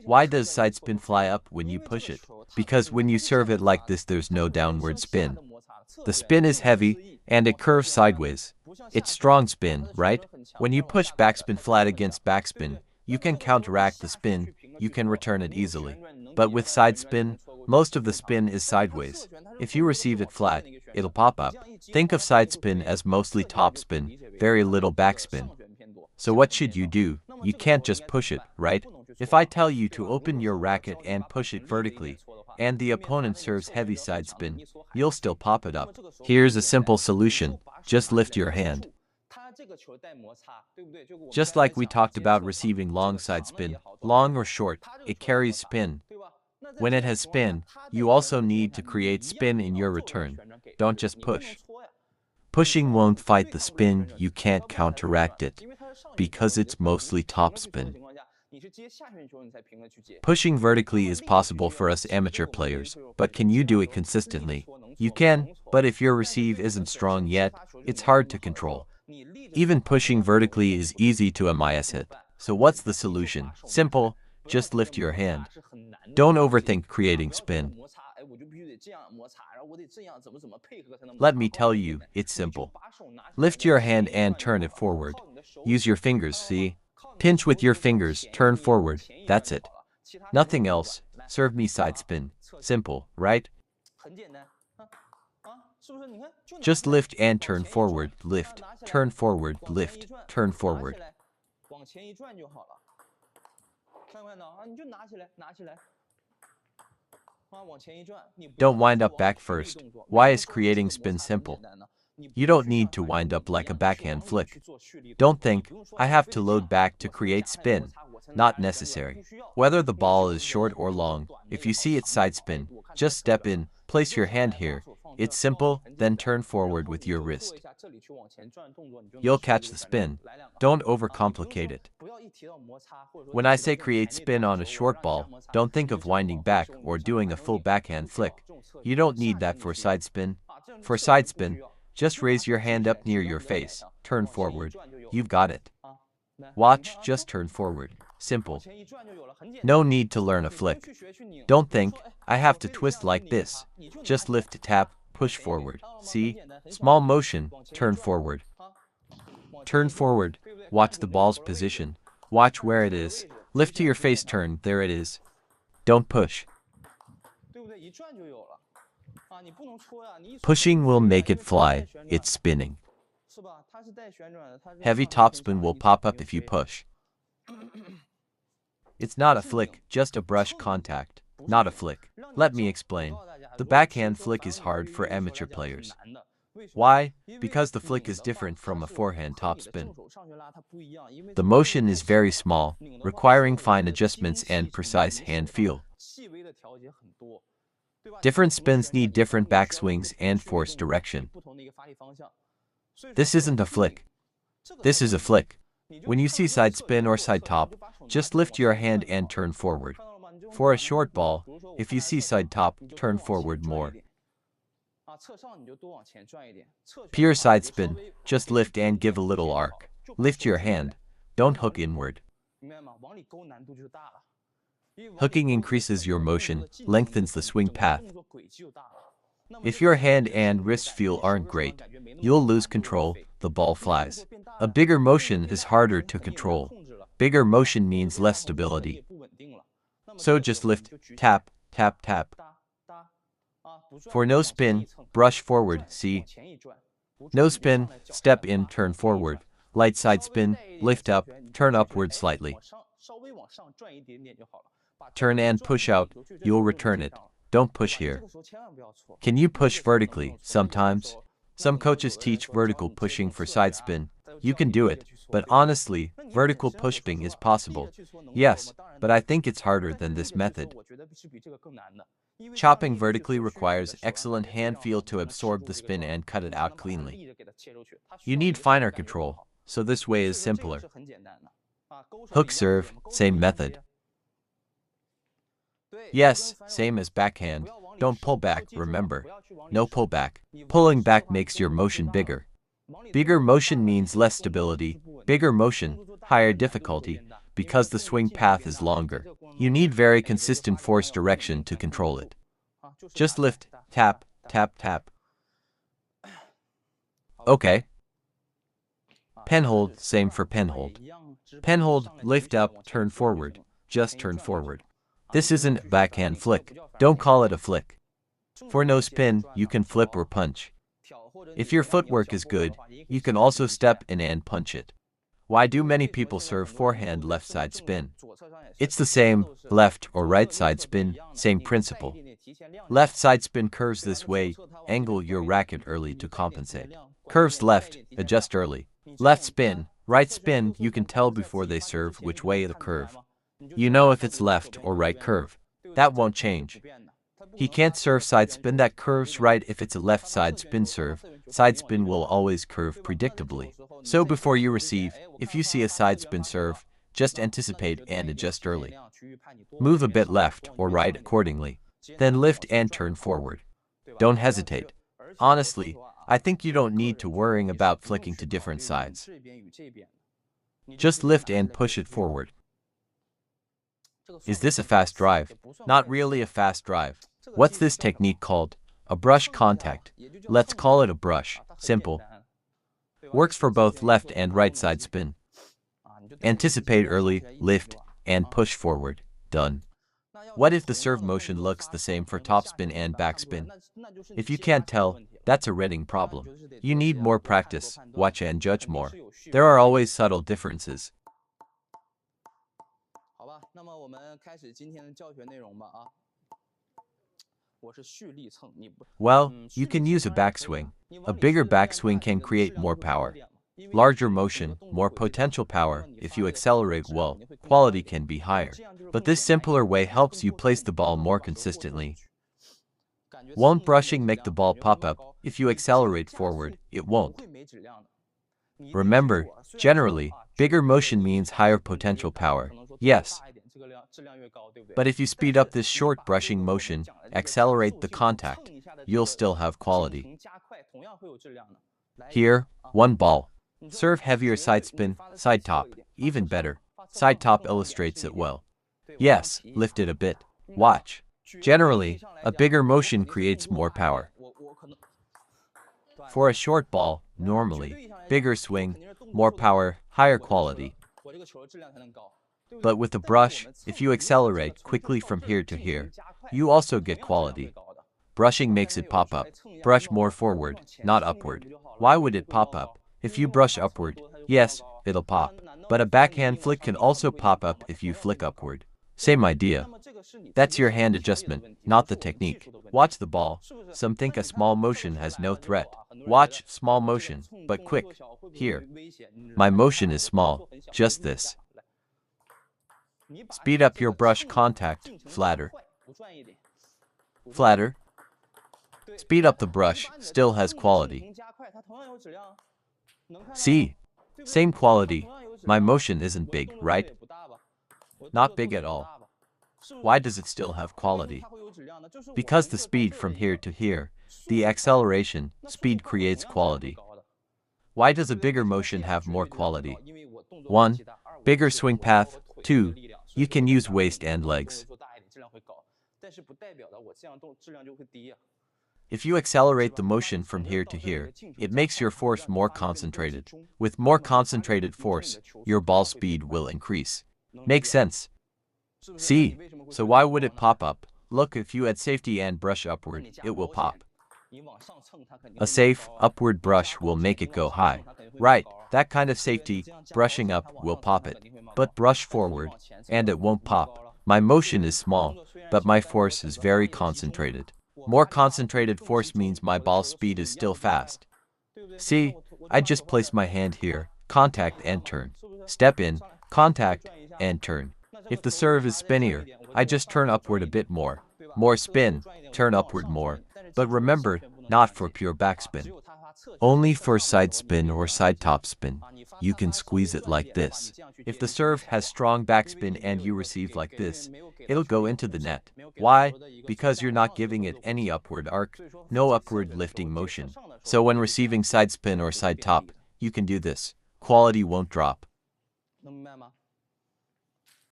Why does side spin fly up when you push it? Because when you serve it like this, there's no downward spin. The spin is heavy, and it curves sideways. It's strong spin, right? When you push backspin flat against backspin, you can counteract the spin, you can return it easily. But with side spin, most of the spin is sideways. If you receive it flat, it'll pop up. Think of side spin as mostly topspin, very little backspin. So what should you do? You can't just push it, right? If I tell you to open your racket and push it vertically, and the opponent serves heavy side spin, you'll still pop it up. Here's a simple solution. Just lift your hand. Just like we talked about receiving long side spin, long or short, it carries spin. When it has spin, you also need to create spin in your return. Don't just push. Pushing won't fight the spin, you can't counteract it, because it's mostly topspin. Pushing vertically is possible for us amateur players, but can you do it consistently? You can, but if your receive isn't strong yet, it's hard to control. Even pushing vertically is easy to miss hit. So what's the solution? Simple, just lift your hand. Don't overthink creating spin. Let me tell you, it's simple. Lift your hand and turn it forward. Use your fingers, see? Pinch with your fingers, turn forward, that's it. Nothing else. Serve me side spin. Simple, right? Just lift and turn forward, lift, turn forward, lift, turn forward. Don't wind up back first. Why is creating spin simple? You don't need to wind up like a backhand flick. Don't think, I have to load back to create spin. Not necessary. Whether the ball is short or long, if you see its side spin, just step in, place your hand here. It's simple, then turn forward with your wrist. You'll catch the spin. Don't overcomplicate it. When I say create spin on a short ball, don't think of winding back or doing a full backhand flick. You don't need that for side spin. For side spin, just raise your hand up near your face, turn forward. You've got it. Watch, just turn forward. Simple. No need to learn a flick. Don't think, I have to twist like this. Just lift, tap, push forward. See? Small motion, turn forward. Turn forward. Watch the ball's position. Watch where it is. Lift to your face, turn, there it is. Don't push. Pushing will make it fly, it's spinning. Heavy topspin will pop up if you push. It's not a flick, just a brush contact, not a flick. Let me explain. The backhand flick is hard for amateur players. Why? Because the flick is different from a forehand topspin. The motion is very small, requiring fine adjustments and precise hand feel. Different spins need different backswings and force direction. This isn't a flick. This is a flick. When you see side spin or side top, just lift your hand and turn forward. For a short ball, if you see side top, turn forward more. Pure side spin, just lift and give a little arc. Lift your hand. Don't hook inward. Hooking increases your motion, lengthens the swing path. If your hand and wrist feel aren't great, you'll lose control, the ball flies. A bigger motion is harder to control. Bigger motion means less stability. So just lift, tap, tap, tap. For no spin, brush forward, see? No spin, step in, turn forward. Light side spin, lift up, turn upward slightly. Turn and push out, you'll return it. Don't push here. Can you push vertically, sometimes? Some coaches teach vertical pushing for side spin. You can do it, but honestly, vertical pushing is possible. Yes, but I think it's harder than this method. Chopping vertically requires excellent hand feel to absorb the spin and cut it out cleanly. You need finer control, so this way is simpler. Hook serve, same method. Yes, same as backhand. Don't pull back, remember. No pullback. Pulling back makes your motion bigger. Bigger motion means less stability. Bigger motion, higher difficulty. because the swing path is longer. You need very consistent force direction to control it. Just lift, tap, tap, tap. Okay. Pen hold, same for pen hold. Pen hold, lift up, turn forward. Just turn forward. This isn't a backhand flick. Don't call it a flick. For no spin, you can flip or punch. If your footwork is good, you can also step in and punch it. Why do many people serve forehand left side spin? It's the same, left or right side spin, same principle. Left side spin curves this way, angle your racket early to compensate. Curves left, adjust early. Left spin, right spin, you can tell before they serve which way the curve. You know if it's left or right curve. That won't change. He can't serve side spin that curves right if it's a left side spin serve. Side spin will always curve predictably. So before you receive, if you see a side spin serve, just anticipate and adjust early. Move a bit left or right accordingly. Then lift and turn forward. Don't hesitate. Honestly, I think you don't need to worrying about flicking to different sides. Just lift and push it forward. Is this a fast drive? Not really a fast drive. What's this technique called? A brush contact. Let's call it a brush. Simple. Works for both left and right side spin. Anticipate early, lift, and push forward. Done. What if the serve motion looks the same for topspin and backspin? If you can't tell, that's a reading problem. You need more practice, watch and judge more. There are always subtle differences. Well, you can use a backswing. A bigger backswing can create more power. Larger motion, more potential power. If you accelerate well, quality can be higher. But this simpler way helps you place the ball more consistently. Won't brushing make the ball pop up? If you accelerate forward, it won't. Remember, generally, bigger motion means higher potential power. Yes. But if you speed up this short brushing motion, accelerate the contact, you'll still have quality. Here, one ball. Serve heavier side spin, side top, even better. Side top illustrates it well. Yes, lift it a bit. Watch. Generally, a bigger motion creates more power. For a short ball, normally, bigger swing, more power, higher quality. But with a brush, if you accelerate quickly from here to here, you also get quality. Brushing makes it pop up. Brush more forward, not upward. Why would it pop up? If you brush upward, yes, it'll pop. But a backhand flick can also pop up if you flick upward. Same idea. That's your hand adjustment, not the technique. Watch the ball. Some think a small motion has no threat. Watch small motion, but quick. Here. My motion is small, just this. Speed up your brush contact, flatter. Flatter. Speed up the brush, still has quality. See? Same quality. My motion isn't big, right? Not big at all. Why does it still have quality? Because the speed from here to here, the acceleration, speed creates quality. Why does a bigger motion have more quality? 1. Bigger swing path. 2. You can use waist and legs. If you accelerate the motion from here to here, it makes your force more concentrated. With more concentrated force, your ball speed will increase. Makes sense? See? So why would it pop up? Look, if you add safety and brush upward, it will pop. A safe, upward brush will make it go high. Right, that kind of safety, brushing up, will pop it. But brush forward, and it won't pop. My motion is small, but my force is very concentrated. More concentrated force means my ball speed is still fast. See, I just place my hand here, contact and turn. Step in, contact, and turn. If the serve is spinnier, I just turn upward a bit more. More spin, turn upward more. But remember, not for pure backspin. Only for side spin or side top spin, you can squeeze it like this. If the serve has strong backspin and you receive like this, it'll go into the net. Why? Because you're not giving it any upward arc, no upward lifting motion. So when receiving side spin or side top, you can do this. Quality won't drop.